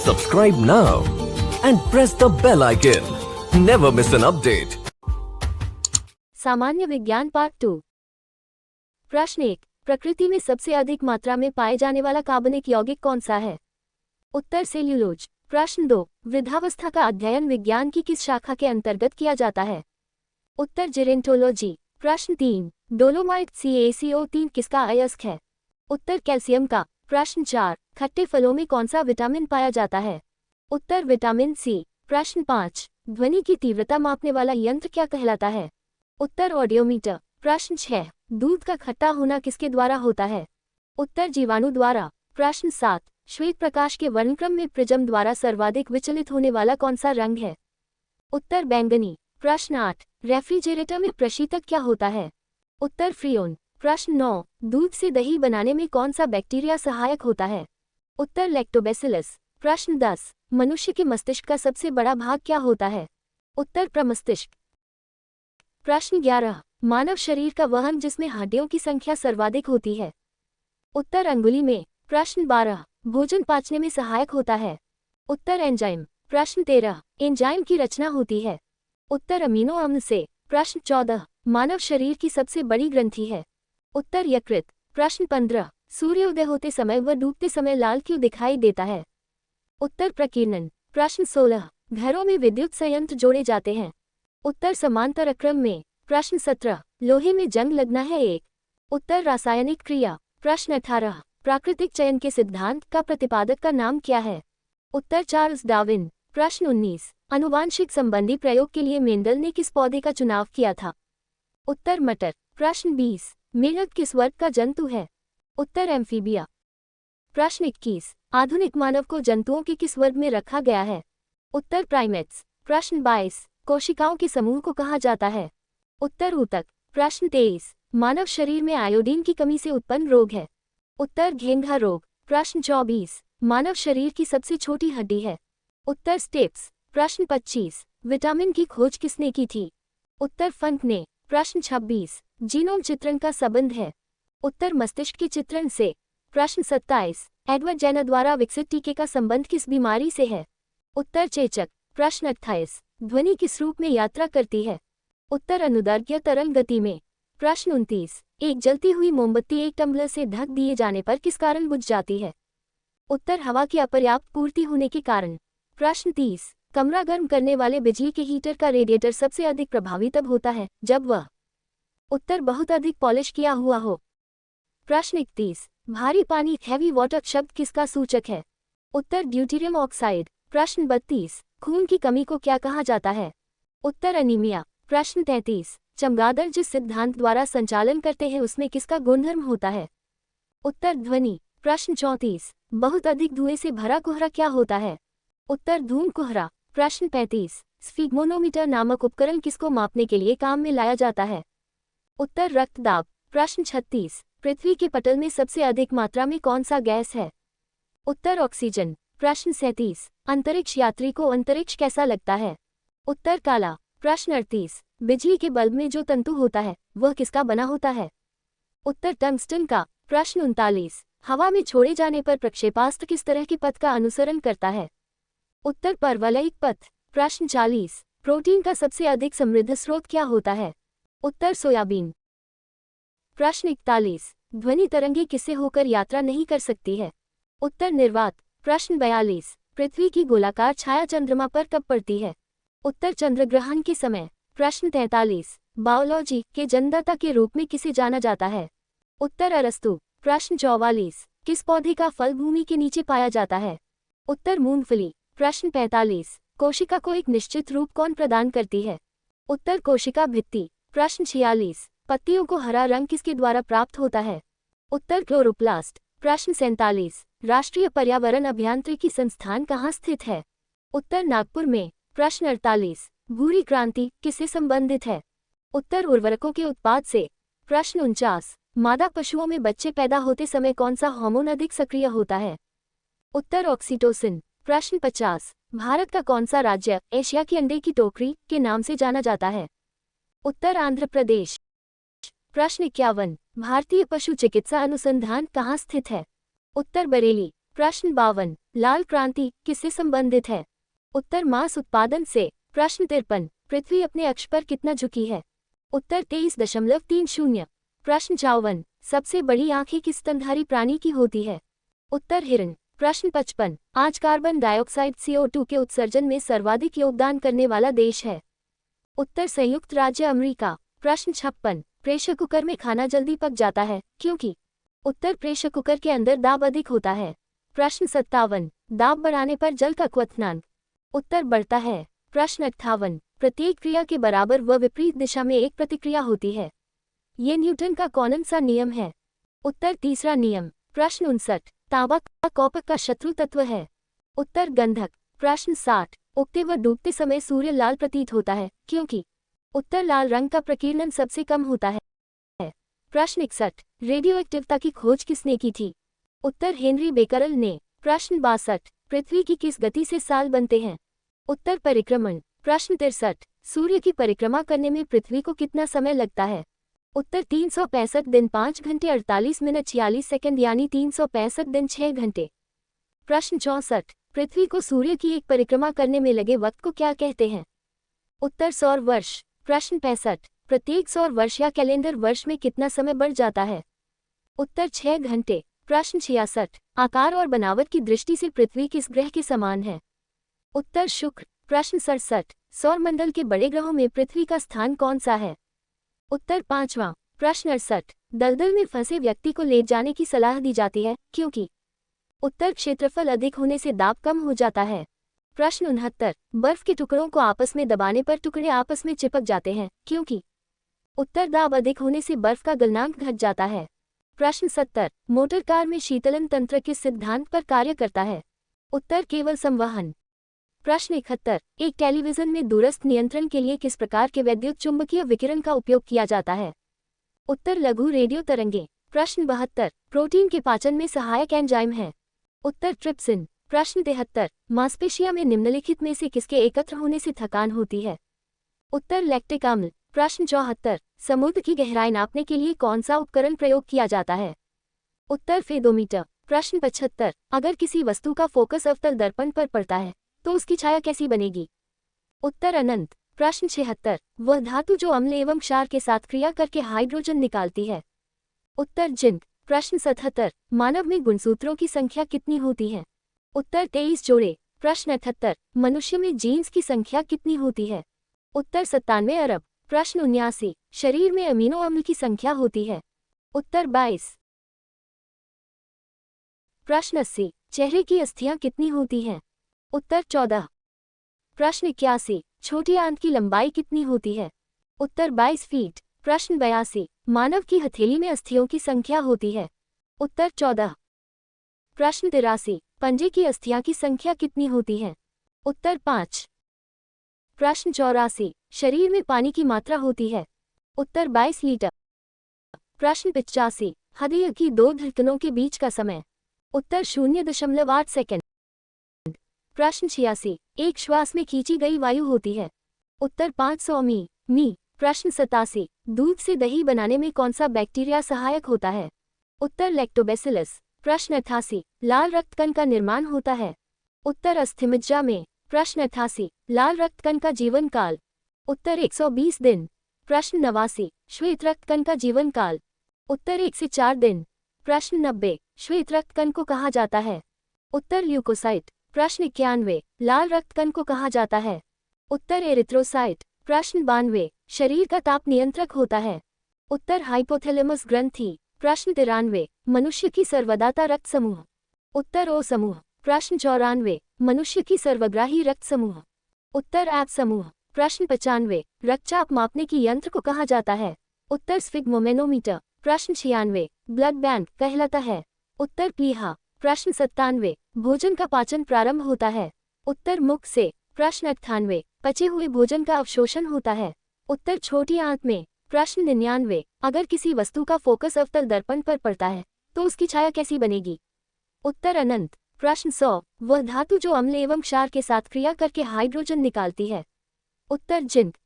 Subscribe now and press the bell icon. Never miss an update. सामान्य विज्ञान part 2। प्रश्न 1। प्रकृति में सबसे अधिक मात्रा में पाए जाने वाला कार्बनिक यौगिक कौन सा है? उत्तर सेल्यूलोज। प्रश्न 2। वृद्धावस्था का अध्ययन विज्ञान की किस शाखा के अंतर्गत किया जाता है? उत्तर जेरेंटोलॉजी। प्रश्न 3। डोलोमाइट CaCO3 किसका अयस्क है? उत्तर कैल्शियम का। प्रश्न 4। खट्टे फलों में कौन सा विटामिन पाया जाता है? उत्तर विटामिन सी। प्रश्न 5। ध्वनि की तीव्रता मापने वाला यंत्र क्या कहलाता है? उत्तर ऑडियोमीटर। प्रश्न 6। दूध का खट्टा होना किसके द्वारा होता है? उत्तर जीवाणु द्वारा। प्रश्न 7। श्वेत प्रकाश के वर्णक्रम में प्रिज्म द्वारा सर्वाधिक विचलित होने वाला कौन सा रंग है? उत्तर बैंगनी। प्रश्न 8। रेफ्रिजरेटर में प्रशीतक क्या होता है? उत्तर फ्रीओन। प्रश्न 9। दूध से दही बनाने में कौन सा बैक्टीरिया सहायक होता है? उत्तर लैक्टोबैसिलस। प्रश्न 10। मनुष्य के मस्तिष्क का सबसे बड़ा भाग क्या होता है? उत्तर प्रमस्तिष्क। प्रश्न 11। मानव शरीर का वह अंग जिसमें हड्डियों की संख्या सर्वाधिक होती है? उत्तर अंगुली में। प्रश्न 12। भोजन पाचने में सहायक होता है? उत्तर एंजाइम। प्रश्न 13। एंजाइम की रचना होती है? उत्तर अमीनो अम्ल से। प्रश्न 14। मानव शरीर की सबसे बड़ी ग्रंथि है? उत्तर यकृत। प्रश्न 15। सूर्योदय होते समय व डूबते समय लाल क्यों दिखाई देता है? उत्तर प्रकीर्णन। प्रश्न 16। घरों में विद्युत संयंत्र जोड़े जाते हैं? उत्तर समांतर क्रम में। प्रश्न 17। लोहे में जंग लगना है एक? उत्तर रासायनिक क्रिया। प्रश्न 18। प्राकृतिक चयन के सिद्धांत का प्रतिपादक का नाम क्या है? उत्तर चार्ल्स डार्विन। प्रश्न 19। आनुवांशिक संबंधी प्रयोग के लिए मेंडल ने किस पौधे का चुनाव किया था? उत्तर मटर। प्रश्न 20। मेढक किस वर्ग का जंतु है? उत्तर एम्फीबिया। प्रश्न 21। आधुनिक मानव को जंतुओं के किस वर्ग में रखा गया है? उत्तर प्राइमेट्स। प्रश्न 22। कोशिकाओं के समूह को कहा जाता है? उत्तर ऊतक। प्रश्न 23। मानव शरीर में आयोडीन की कमी से उत्पन्न रोग है? उत्तर घेंघा रोग। प्रश्न 24। मानव शरीर की सबसे छोटी हड्डी है? उत्तर स्टेप्स। प्रश्न 25। विटामिन की खोज किसने की थी? उत्तर फंक ने। प्रश्न 26। जीनोम चित्रण का संबंध है? उत्तर मस्तिष्क के चित्रण से। प्रश्न 27। एडवर्ड जेनर द्वारा विकसित टीके का संबंध किस बीमारी से है? उत्तर चेचक। प्रश्न 28। ध्वनि किस रूप में यात्रा करती है? उत्तर अनुदैर्घ्य तरंग गति में। प्रश्न 29। एक जलती हुई मोमबत्ती एक टम्बलर से ढक दिए जाने पर किस कारण बुझ जाती है? उत्तर हवा की अपर्याप्त पूर्ति होने के कारण। प्रश्न 30। कमरा गर्म करने वाले बिजली के हीटर का रेडिएटर सबसे अधिक प्रभावी तब होता है जब वह? उत्तर बहुत अधिक पॉलिश किया हुआ हो। प्रश्न 31। भारी पानी हैवी वाटर शब्द किसका सूचक है? उत्तर ड्यूटेरियम ऑक्साइड। प्रश्न 32। खून की कमी को क्या कहा जाता है? उत्तर एनीमिया। प्रश्न 33। चमगादड़ जिस सिद्धांत द्वारा संचालन करते हैं उसमें किसका गुणधर्म होता है? उत्तर ध्वनि। प्रश्न 34। बहुत अधिक धुएं से भरा कोहरा क्या होता है? उत्तर धूम कोहरा। प्रश्न 35। स्फिग्मोनोमीटर नामक उपकरण किसको मापने के लिए काम में लाया जाता है? उत्तर रक्तदाब। प्रश्न 36। पृथ्वी के पटल में सबसे अधिक मात्रा में कौन सा गैस है? उत्तर ऑक्सीजन। प्रश्न 37। अंतरिक्ष यात्री को अंतरिक्ष कैसा लगता है? उत्तर काला। प्रश्न 38। बिजली के बल्ब में जो तंतु होता है वह किसका बना होता है? उत्तर टंगस्टन का। प्रश्न 39। हवा में छोड़े जाने पर प्रक्षेपास्त्र किस तरह के पथ का अनुसरण करता है? उत्तर परवलयिक पथ। प्रश्न 40। प्रोटीन का सबसे अधिक समृद्ध स्रोत क्या होता है? उत्तर सोयाबीन। प्रश्न 41। ध्वनि तरंगे किससे होकर यात्रा नहीं कर सकती है? उत्तर निर्वात। प्रश्न 42। पृथ्वी की गोलाकार छाया चंद्रमा पर कब पड़ती है? उत्तर चंद्रग्रहण के समय। प्रश्न 43। बायोलॉजी के जन्मदाता के रूप में किसे जाना जाता है? उत्तर अरस्तु। प्रश्न 44। किस पौधे का फल भूमि के नीचे पाया जाता है? उत्तर मूंगफली। प्रश्न 45। कोशिका को एक निश्चित रूप कौन प्रदान करती है? उत्तर कोशिका भित्ति। प्रश्न 46। पत्तियों को हरा रंग किसके द्वारा प्राप्त होता है? उत्तर क्लोरोप्लास्ट। प्रश्न 47। राष्ट्रीय पर्यावरण अभियांत्रिकी संस्थान कहाँ स्थित है? उत्तर नागपुर में। प्रश्न 48। भूरी क्रांति किससे संबंधित है? उत्तर उर्वरकों के उत्पाद से। प्रश्न 49। मादा पशुओं में बच्चे पैदा होते समय कौन सा हार्मोन अधिक सक्रिय होता है? उत्तर ऑक्सीटोसिन। प्रश्न 50। भारत का कौन सा राज्य एशिया की अंडे की टोकरी के नाम से जाना जाता है? उत्तर आंध्र प्रदेश। प्रश्न 51। भारतीय पशु चिकित्सा अनुसंधान कहाँ स्थित है? उत्तर बरेली। प्रश्न 52। लाल क्रांति किससे संबंधित है? उत्तर मांस उत्पादन से। प्रश्न 53, पृथ्वी अपने अक्ष पर कितना झुकी है? उत्तर 23.30। प्रश्न 54, सबसे बड़ी आंखें किस स्तनधारी प्राणी की होती है? उत्तर हिरण। प्रश्न 55, आज कार्बन डाइऑक्साइड CO2 के उत्सर्जन में सर्वाधिक योगदान करने वाला देश है? उत्तर संयुक्त राज्य अमेरिका। प्रश्न 56, प्रेशर कुकर में खाना जल्दी पक जाता है क्योंकि? उत्तर प्रेशर कुकर के अंदर दाब अधिक होता है। प्रश्न 57, दाब बढ़ाने पर जल का क्वथनांक? उत्तर बढ़ता है। प्रश्न 58, प्रत्येक क्रिया के बराबर व विपरीत दिशा में एक प्रतिक्रिया होती है। ये न्यूटन का कौन सा नियम है? उत्तर तीसरा नियम। प्रश्न 59, तांबा कॉपर का शत्रु तत्व है? उत्तर गंधक। प्रश्न 60, उगते व डूबते समय सूर्य लाल प्रतीत होता है क्योंकि? उत्तर लाल रंग का प्रकीर्णन सबसे कम होता है। प्रश्न 61, रेडियोएक्टिवता की खोज किसने की थी? उत्तर हेनरी बेकरल ने। प्रश्न 62, पृथ्वी की किस गति से साल बनते हैं? उत्तर परिक्रमण। प्रश्न 63, सूर्य की परिक्रमा करने में पृथ्वी को कितना समय लगता है? उत्तर 365 दिन 5 घंटे 48 मिनट 46 सेकंड यानी 365 दिन 6 घंटे। प्रश्न 64, पृथ्वी को सूर्य की एक परिक्रमा करने में लगे वक्त को क्या कहते हैं? उत्तर सौर वर्ष। प्रश्न 65, प्रत्येक सौर वर्ष या कैलेंडर वर्ष में कितना समय बढ़ जाता है? उत्तर 6 घंटे। प्रश्न 66, आकार और बनावट की दृष्टि से पृथ्वी किस ग्रह के समान है? उत्तर शुक्र। प्रश्न 67, सौरमंडल के बड़े ग्रहों में पृथ्वी का स्थान कौन सा है? उत्तर 5वां। प्रश्न 68, दलदल में फंसे व्यक्ति को ले जाने की सलाह दी जाती है क्योंकि? उत्तर क्षेत्रफल अधिक होने से दाब कम हो जाता है। प्रश्न 69, बर्फ के टुकड़ों को आपस में दबाने पर टुकड़े आपस में चिपक जाते हैं क्योंकि? उत्तर दाब अधिक होने से बर्फ का गलनांक घट जाता है। प्रश्न 70, मोटर कार में शीतलन तंत्र किस सिद्धांत पर कार्य करता है? उत्तर केवल संवहन। प्रश्न 71, एक टेलीविजन में दूरस्थ नियंत्रण के लिए किस प्रकार के वैद्युत चुंबकीय विकिरण का उपयोग किया जाता है? उत्तर लघु रेडियो तरंगे। प्रश्न 72, प्रोटीन के पाचन में सहायक एंजाइम है? उत्तर ट्रिप्सिन। प्रश्न 73, मांसपेशियों में निम्नलिखित में से किसके एकत्र होने से थकान होती है? उत्तर लैक्टिक अम्ल। प्रश्न 74, समुद्र की गहराई नापने के लिए कौन सा उपकरण प्रयोग किया जाता है? उत्तर फेदोमीटर। प्रश्न 75, अगर किसी वस्तु का फोकस अवतल दर्पण पर पड़ता है तो उसकी छाया कैसी बनेगी? उत्तर अनंत। प्रश्न 76, वह धातु जो अम्ल एवं क्षार के साथ क्रिया करके हाइड्रोजन निकालती है? उत्तर जिंक। प्रश्न 77, मानव में गुणसूत्रों की संख्या कितनी होती है? उत्तर 23 जोड़े। प्रश्न 78, मनुष्य में जीन्स की संख्या कितनी होती है? उत्तर 97 अरब। प्रश्न 79, शरीर में अमीनो अम्ल की संख्या होती है? उत्तर 22। प्रश्न 80, चेहरे की अस्थियां कितनी होती हैं? उत्तर 14। प्रश्न 81, छोटी आंत की लंबाई कितनी होती है? उत्तर 22 फीट। प्रश्न 82, मानव की हथेली में अस्थियों की संख्या होती है? उत्तर 14। प्रश्न 83, पंजे की अस्थियां की संख्या कितनी होती है? उत्तर 5। प्रश्न 84, शरीर में पानी की मात्रा होती है? उत्तर 22 लीटर। प्रश्न 85, हृदय की दो धड़कनों के बीच का समय? उत्तर 0.8 सेकंड। प्रश्न 86, एक श्वास में खींची गई वायु होती है? उत्तर 500 मी। प्रश्न 87, दूध से दही बनाने में कौन सा बैक्टीरिया सहायक होता है? उत्तर लैक्टोबैसिलस। प्रश्न 88, लाल रक्तकण का निर्माण होता है? उत्तर अस्थिमज्जा में। प्रश्न 88, लाल रक्तकण का जीवन काल? उत्तर 120 दिन। प्रश्न 89, श्वेत रक्तकण का जीवन काल? उत्तर 1 से 4 दिन। प्रश्न 90, श्वेत रक्तकण को कहा जाता है? उत्तर ल्यूकोसाइट। प्रश्न 91, लाल रक्तकण को कहा जाता है? उत्तर एरिथ्रोसाइट। प्रश्न 92, शरीर का ताप नियंत्रक होता है? उत्तर हाइपोथैलेमस ग्रंथि। प्रश्न 93, मनुष्य की सर्वदाता रक्त समूह? उत्तर ओ समूह। प्रश्न 94, मनुष्य की सर्वग्राही रक्त समूह? उत्तर एप समूह। प्रश्न 95, रक्तचाप मापने की यंत्र को कहा जाता है? उत्तर स्फिग्मोमेनोमीटर। प्रश्न 96, ब्लड बैंक कहलाता है? उत्तर प्लीहा। प्रश्न 97, भोजन का पाचन प्रारंभ होता है? उत्तर मुख से। प्रश्न 98, पचे हुए भोजन का अवशोषण होता है? उत्तर छोटी आंत में। प्रश्न 99, अगर किसी वस्तु का फोकस अवतल दर्पण पर पड़ता है तो उसकी छाया कैसी बनेगी? उत्तर अनंत। प्रश्न 100, वह धातु जो अम्ल एवं क्षार के साथ क्रिया करके हाइड्रोजन निकालती है? उत्तर जिंक।